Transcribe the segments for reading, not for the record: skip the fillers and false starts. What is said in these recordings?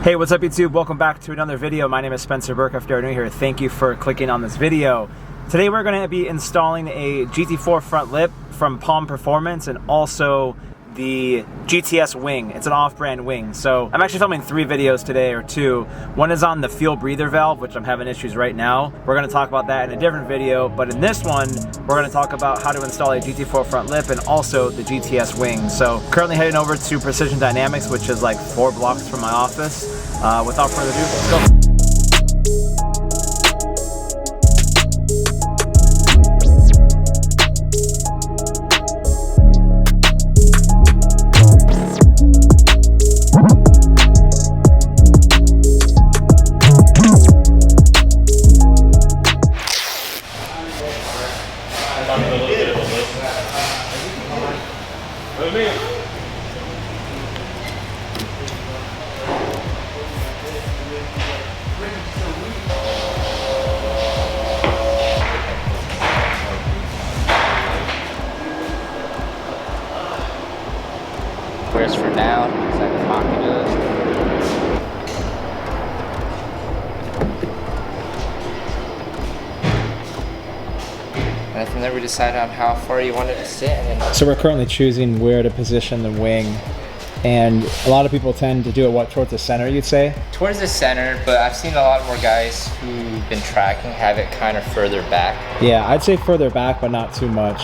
Hey, what's up YouTube? Welcome back to another video. My name is Spencer Burke. If you're new here, thank you for clicking on this video. Today we're going to be installing a GT4 front lip from Palm Performance and also the GTS wing. It's an off-brand wing. So I'm actually filming 3 videos today, or 2. One is on the fuel breather valve, which I'm having issues right now. We're going to talk about that in a different video, but in this one, we're going to talk about how to install a GT4 front lip and also the GTS wing. So currently heading over to Precision Dynamics, which is like 4 blocks from my office. Without further ado, let's go. Whereas for now, it's like a mock goes. And from there we decide on how far you want it to sit. And then So we're currently choosing where to position the wing, and a lot of people tend to do it towards the center, you'd say? towards the center, but I've seen a lot more guys who've been tracking have it kind of further back. Yeah, I'd say further back, but not too much.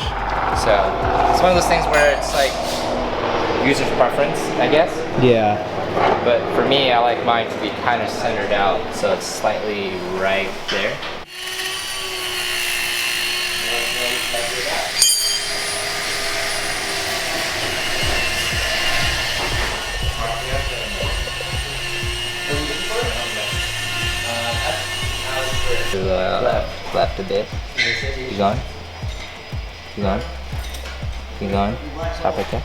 So it's one of those things where it's like user preference, I guess. Yeah. But for me, I like mine to be kind of centered out, so it's slightly right there. To the left a bit. Keep going. Keep going. Keep going. Stop right there.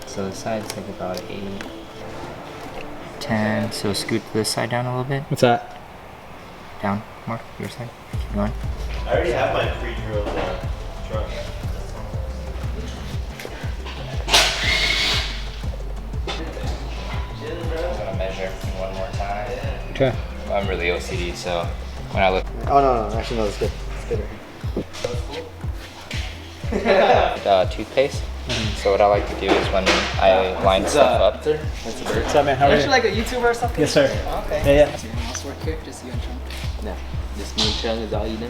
So the side's like about 8, 10. So scoot this side down a little bit. What's that? Down, Mark, your side. Keep going. I already have my pre-drilled truck. I'm gonna measure one more time. Okay. I'm really OCD, so when I look. Oh no, actually no, it's good. It's good. Toothpaste. So what I like to do is when I line stuff up. What's up, man? How are you? You're like a YouTuber or something? Yes, sir. Okay. Yeah. Does anyone else work here? Just you and Trump? No, just me and Chung is all you know.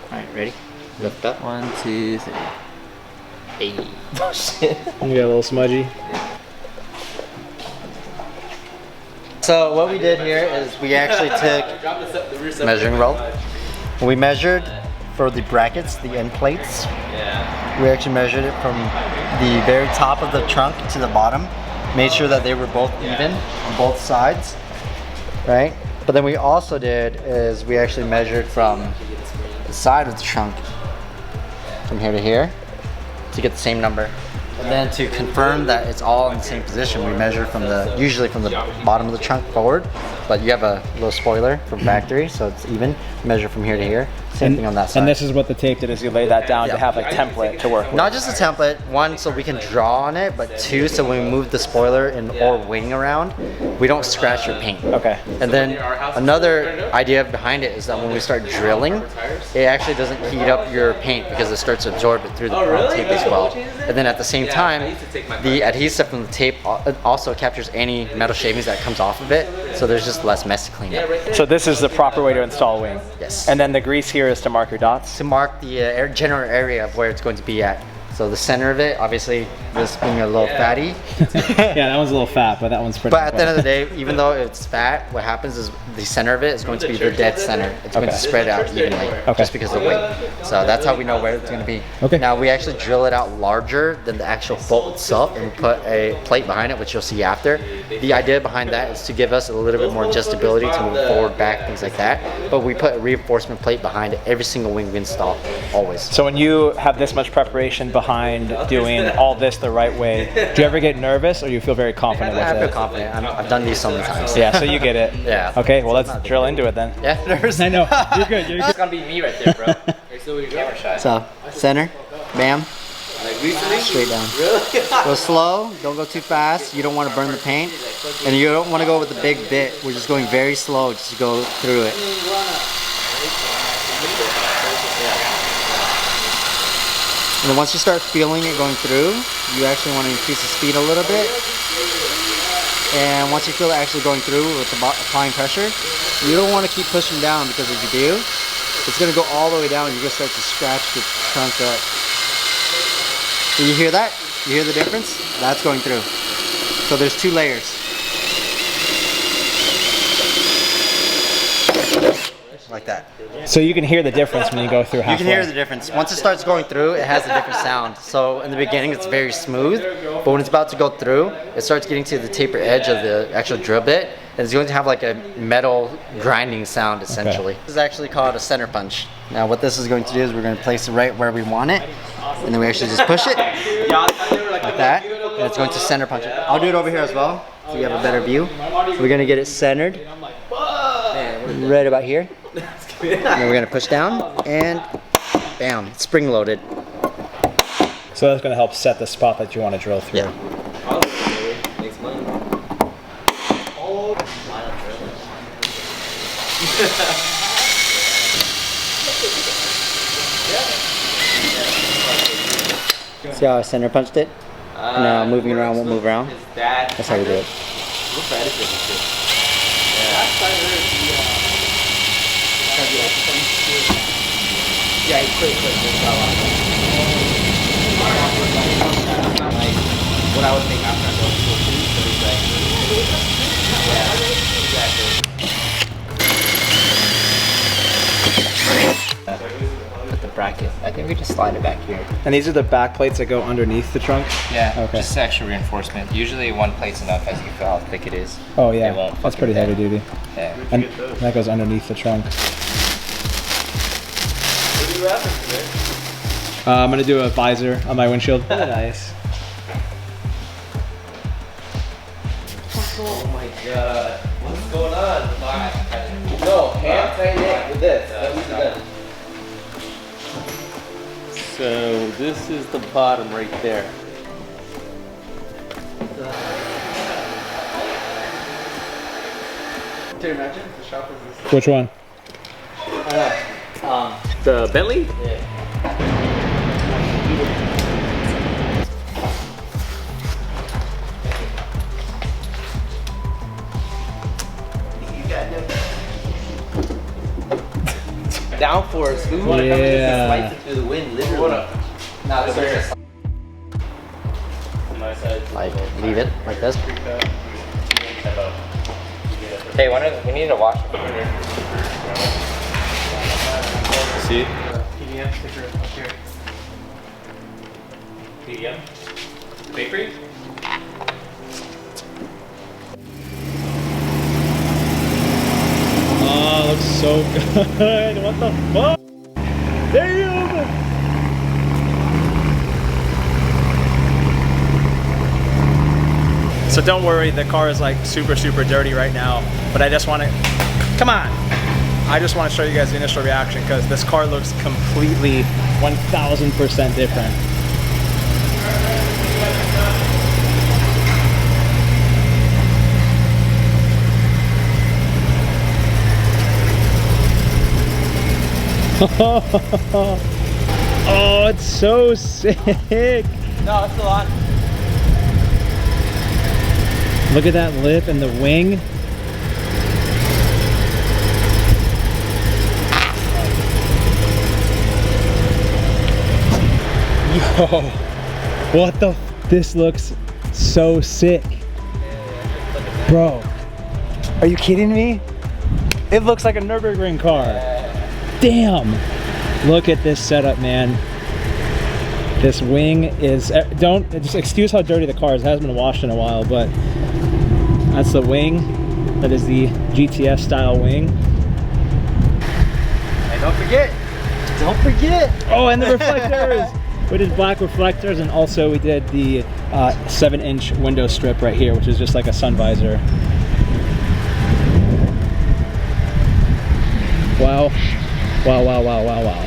Alright, ready? Lift up. 1, 2, 3. Hey. Oh shit. You got a little smudgy. So what we did here is we actually took measuring rope. We measured for the brackets, the end plates. Yeah. We actually measured it from the very top of the trunk to the bottom. Made sure that they were both even on both sides, right? But then we also did is we actually measured from the side of the trunk, from here to here, to get the same number. And then to confirm that it's all in the same position, we measure from usually from the bottom of the trunk forward, but you have a little spoiler from factory, so it's even. Measure from here to here. Same thing on that side. And this is what the tape did, is you lay that down to have a template to work with. Not just a template, 1, so we can draw on it, but 2, so when we move the spoiler and or wing around, we don't scratch your paint. Okay. And then another idea behind it is that when we start drilling, it actually doesn't heat up your paint because it starts to absorb it through the tape as well. And then at the same time, the adhesive from the tape also captures any metal shavings that comes off of it, so there's just less mess to clean up. So this is the proper way to install a wing. Yes. And then the grease here is to mark your dots. To mark the general area of where it's going to be at. So the center of it, obviously, this being a little fatty. Yeah, that one's a little fat, but that one's pretty. But at the end of the day, even though it's fat, what happens is the center of it is going to be the dead center. It's going to spread out evenly, just because of the weight. So that's how we know where it's going to be. Okay. Now we actually drill it out larger than the actual bolt itself, and we put a plate behind it, which you'll see after. The idea behind that is to give us a little bit more adjustability to move forward, back, things like that. But we put a reinforcement plate behind it every single wing we install, always. So when you have this much preparation behind behind doing all this the right way. Do you ever get nervous, or you feel very confident with I feel it? confident. I've done these so many times. Yeah, so you get it. Yeah. Okay, well let's drill into it then. Yeah. I know. You're good. You're It's good. gonna be me right there, bro. Camera shot. So center, bam, Like recently? straight down. Really? Go slow. Don't go too fast. You don't want to burn the paint, and you don't want to go with the big bit. We're just going very slow. Just to go through it. And then once you start feeling it going through, you actually want to increase the speed a little bit. And once you feel it actually going through with the applying pressure, you don't want to keep pushing down, because if you do, it's going to go all the way down and you're going to start to scratch the trunk up. And you hear that? You hear the difference? That's going through. So there's 2 layers. Like that. So you can hear the difference when you go through halfway. You can hear the difference. Once it starts going through, it has a different sound. So in the beginning, it's very smooth, but when it's about to go through, it starts getting to the taper edge of the actual drill bit, and it's going to have like a metal grinding sound, essentially. Okay. This is actually called a center punch. Now what this is going to do is we're going to place it right where we want it, and then we actually just push it like that, and it's going to center punch it. I'll do it over here as well, so you have a better view. So we're going to get it centered right about here. And then we're gonna push down, and bam, it's spring loaded. So that's going to help set the spot that you want to drill through. Yeah. Makes money. See how I center punched it? And now moving around won't move around. That's how you do it. Yeah, he's pretty quick. Like, what I would think after I go to school too, so he's like, yeah, exactly. Put the bracket. I think we just slide it back here. And these are the back plates that go underneath the trunk? Yeah, Okay. just extra reinforcement. Usually one plate's enough, as you feel how thick it is. Oh It yeah, won't that's fucking pretty heavy bend. duty. Yeah. And that goes underneath the trunk. I'm gonna do a visor on my windshield. Nice. Oh my god. What's going on? No, hand tighten it with this. So this is the bottom right there. Can you imagine if the shop was this? Which one? The Bentley? Down for it, smooth. Yeah. Slice it through the wind, literally. Now this is just Like, leave it like this. hey, we need to wash it. See? PDM sticker up here. PDM? Bakery? Oh, looks so good. What the fuck? Damn! So don't worry, the car is like super dirty right now, but I just want to, come on! I just want to show you guys the initial reaction because this car looks completely 1000% different. Oh, it's so sick. No, it's still on. Look at that lip and the wing. Yo, what the? This looks so sick. Bro, are you kidding me? It looks like a Nürburgring car. Damn. Look at this setup, man. This wing is, don't, just excuse how dirty the car is. It hasn't been washed in a while, but that's the wing. That is the GTS style wing. And don't forget. Oh, and the reflectors. We did black reflectors, and also we did the 7-inch window strip right here, which is just like a sun visor. Wow. Wow, wow, wow, wow, wow.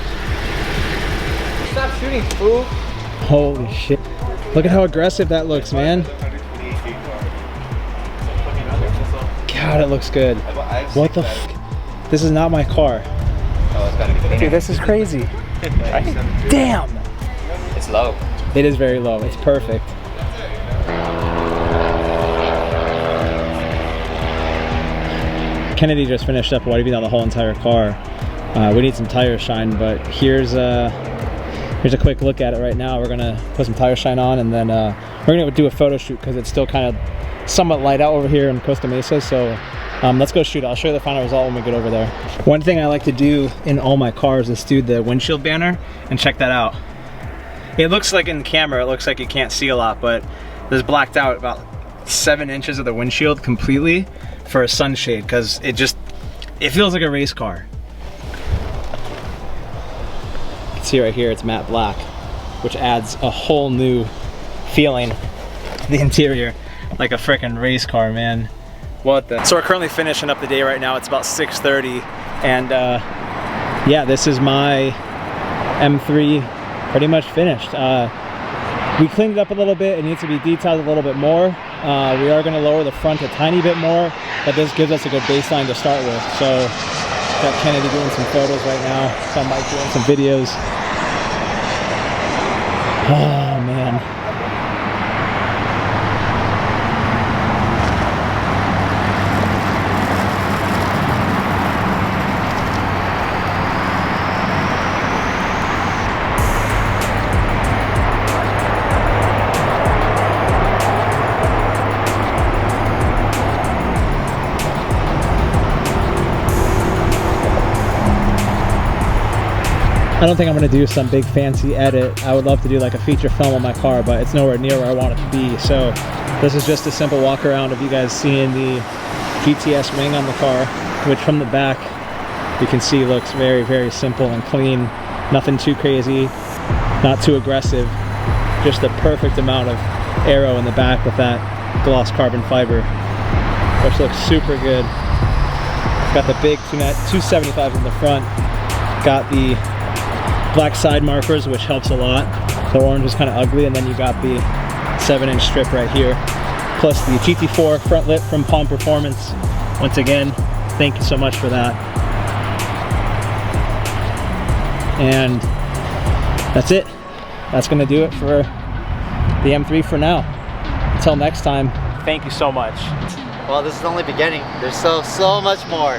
Stop shooting, fool. Holy shit. Look at how aggressive that looks, man. God, it looks good. What the f? This is not my car. Oh, it's gotta be cleaner. Dude, this is crazy. Damn! It's low. It is very low. It's perfect. Kennedy just finished up wiping out the whole entire car. We need some tire shine, but here's a quick look at it right now. We're gonna put some tire shine on, and then we're gonna do a photo shoot because it's still kind of somewhat light out over here in Costa Mesa. So let's go shoot it. I'll show you the final result when we get over there. One thing I like to do in all my cars is do the windshield banner, and check that out. It looks like in the camera, it looks like you can't see a lot, but there's blacked out about 7 inches of the windshield completely for a sunshade, because it feels like a race car. You can see right here, it's matte black, which adds a whole new feeling to the interior, like a freaking race car, man. What the? So we're currently finishing up the day right now. It's about 6:30, and yeah, this is my M3 pretty much finished. We cleaned it up a little bit. It needs to be detailed a little bit more. We are going to lower the front a tiny bit more, but this gives us a good baseline to start with. So got Kennedy doing some photos right now, got Mike doing some videos. Oh man. I don't think I'm gonna do some big fancy edit. I would love to do like a feature film on my car, but it's nowhere near where I want it to be. So this is just a simple walk around of you guys seeing the GTS wing on the car, which from the back you can see looks very, very simple and clean. Nothing too crazy, not too aggressive. Just the perfect amount of aero in the back with that gloss carbon fiber, which looks super good. Got the big 275s in the front. Got the black side markers, which helps a lot. The orange is kind of ugly, and then you got the 7-inch strip right here, plus the GT4 front lip from Palm Performance. Once again, thank you so much for that. And that's it. That's gonna do it for the M3 for now. Until next time, thank you so much. Well, this is only beginning. There's so much more.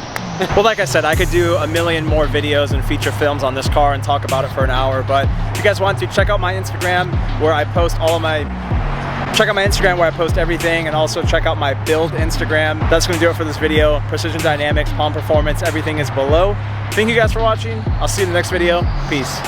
Well, like I said, I could do a million more videos and feature films on this car and talk about it for an hour, but if you guys want to, check out my Instagram where I post everything, and also check out my build Instagram. That's gonna do it for this video. Precision Dynamics, Palm Performance, everything is below. Thank you guys for watching. I'll see you in the next video. Peace.